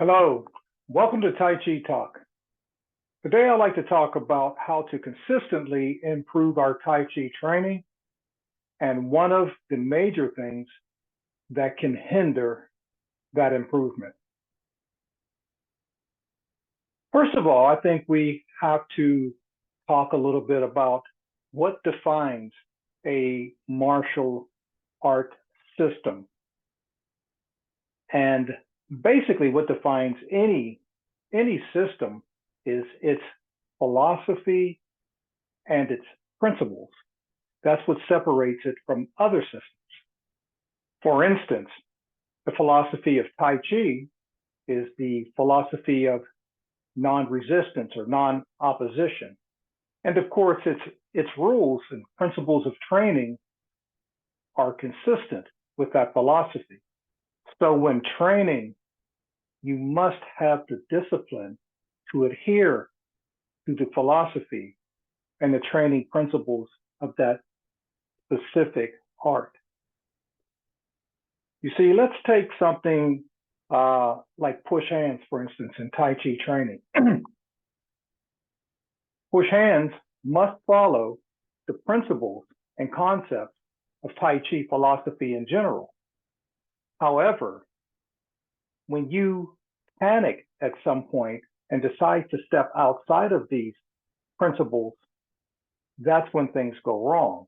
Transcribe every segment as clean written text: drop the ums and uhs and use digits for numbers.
Hello, welcome to Tai Chi Talk. Today I'd like to talk about how to consistently improve our Tai Chi training and one of the major things that can hinder that improvement. First of all, I think we have to talk a little bit about what defines a martial art system. And basically what defines any system is its philosophy and its principles. That's what separates it from other systems. For instance, the philosophy of Tai Chi is the philosophy of non-resistance or non-opposition. And of course, its rules and principles of training are consistent with that philosophy. So when training, you must have the discipline to adhere to the philosophy and the training principles of that specific art. You see, let's take something like push hands, for instance, in Tai Chi training. Push hands must follow the principles and concepts of Tai Chi philosophy in general. However, when you panic at some point and decide to step outside of these principles, that's when things go wrong.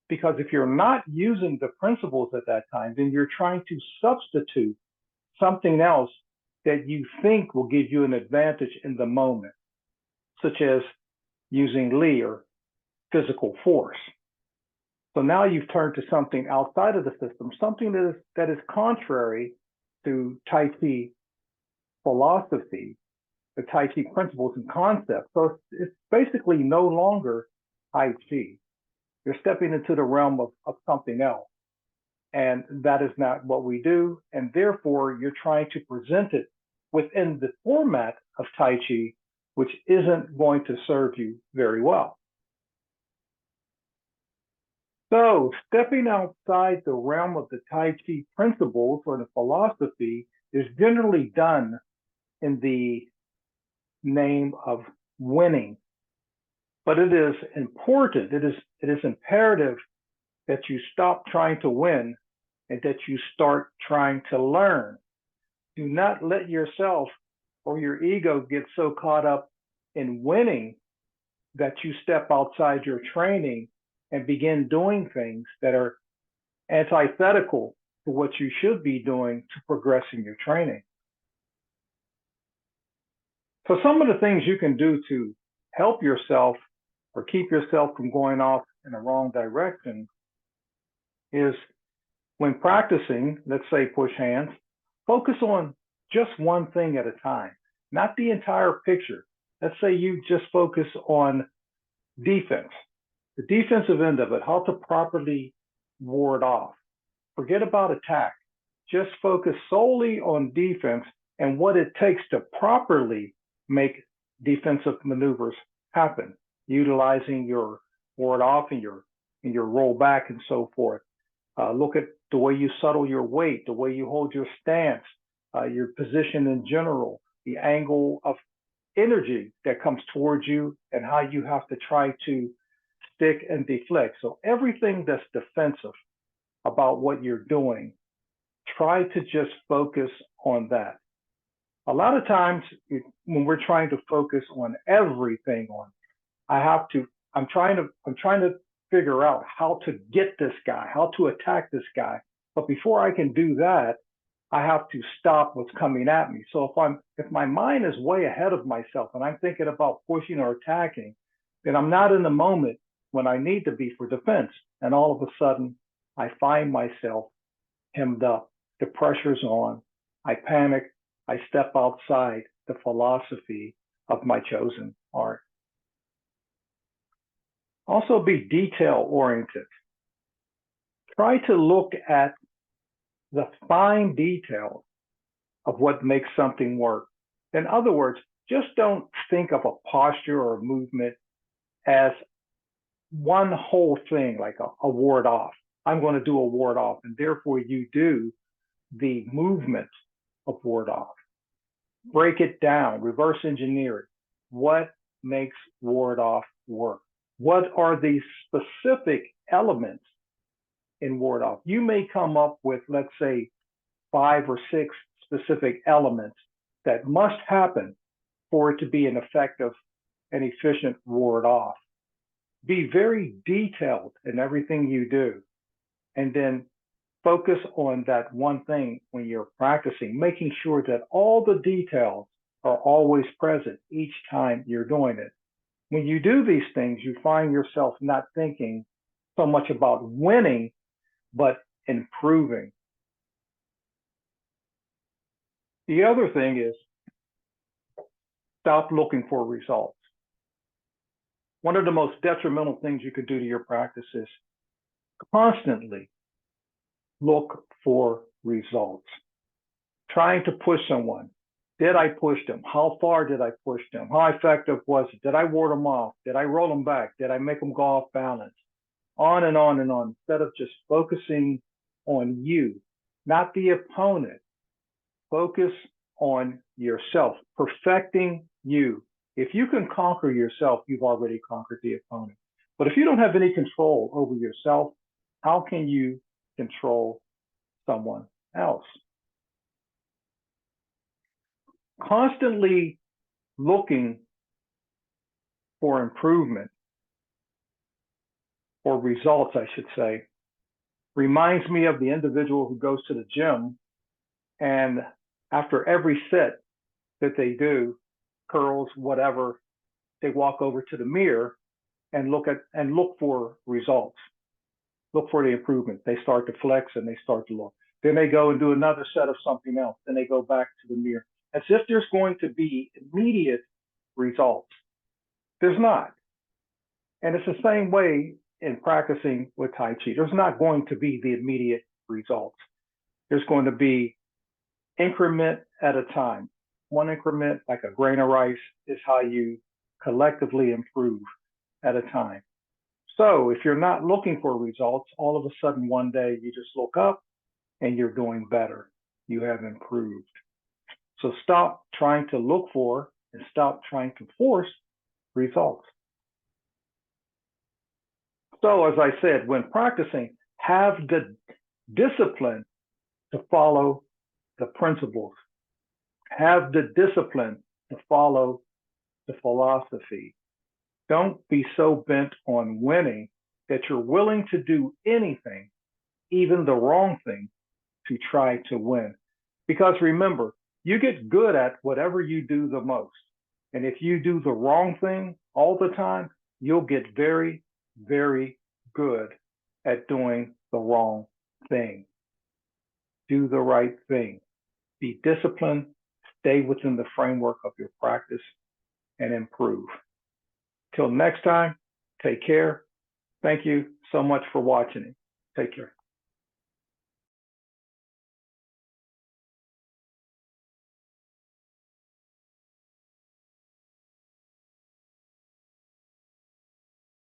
Because if you're not using the principles at that time, then you're trying to substitute something else that you think will give you an advantage in the moment, such as using Li or physical force. So now you've turned to something outside of the system, something that is contrary to Tai Chi philosophy, the Tai Chi principles and concepts. So it's basically no longer Tai Chi. You're stepping into the realm of something else. And that is not what we do. And therefore, you're trying to present it within the format of Tai Chi, which isn't going to serve you very well. So stepping outside the realm of the Tai Chi principles or the philosophy is generally done in the name of winning. But it is important, it is imperative that you stop trying to win and that you start trying to learn. Do not let yourself or your ego get so caught up in winning that you step outside your training and begin doing things that are antithetical to what you should be doing to progress in your training. So some of the things you can do to help yourself or keep yourself from going off in the wrong direction is when practicing, let's say push hands, focus on just one thing at a time, not the entire picture. Let's say you just focus on defense, the defensive end of it, how to properly ward off. Forget about attack. Just focus solely on defense and what it takes to properly make defensive maneuvers happen, utilizing your ward off and your roll back and so forth. Look at the way you settle your weight, the way you hold your stance, your position in general, the angle of energy that comes towards you and how you have to try to stick and deflect. So everything that's defensive about what you're doing, try to just focus on that. A lot of times when we're trying to focus on everything I'm trying to figure out how to get this guy, how to attack this guy. But before I can do that, I have to stop what's coming at me. So if my mind is way ahead of myself and I'm thinking about pushing or attacking, then I'm not in the moment when I need to be for defense. And all of a sudden, I find myself hemmed up. The pressure's on. I panic. I step outside the philosophy of my chosen art. Also be detail-oriented. Try to look at the fine details of what makes something work. In other words, just don't think of a posture or a movement as one whole thing, like a ward off. I'm going to do a ward off, and therefore you do the movement of ward off. break it down, reverse engineer it. What makes ward off work? What are the specific elements in ward off? You may come up with, let's say, 5 or 6 specific elements that must happen for it to be an effective and efficient ward off. Be very detailed in everything you do, and then focus on that one thing when you're practicing, making sure that all the details are always present each time you're doing it. When you do these things, you find yourself not thinking so much about winning, but improving. The other thing is stop looking for results. One of the most detrimental things you could do to your practice is constantly look for results. Trying to push someone. Did I push them? How far did I push them? How effective was it? Did I ward them off? Did I roll them back? Did I make them go off balance? On and on and on, instead of just focusing on you, not the opponent. Focus on yourself, perfecting you. If you can conquer yourself, you've already conquered the opponent. But if you don't have any control over yourself, how can you control someone else? Constantly looking for improvement, or results, I should say, reminds me of the individual who goes to the gym and after every set that they do, curls, whatever, they walk over to the mirror and look for results. Look for the improvement. They start to flex and they start to look. Then they go and do another set of something else. Then they go back to the mirror. As if there's going to be immediate results. There's not. And it's the same way in practicing with Tai Chi. There's not going to be the immediate results. There's going to be increment at a time. One increment, like a grain of rice, is how you collectively improve at a time. So if you're not looking for results, all of a sudden one day you just look up and you're doing better. You have improved. So stop trying to look for and stop trying to force results. So as I said, when practicing, have the discipline to follow the principles. Have the discipline to follow the philosophy. Don't be so bent on winning that you're willing to do anything, even the wrong thing, to try to win. Because remember, you get good at whatever you do the most. And if you do the wrong thing all the time, you'll get very, very good at doing the wrong thing. Do the right thing. Be disciplined, stay within the framework of your practice, and improve. Till next time, take care. Thank you so much for watching. Take care.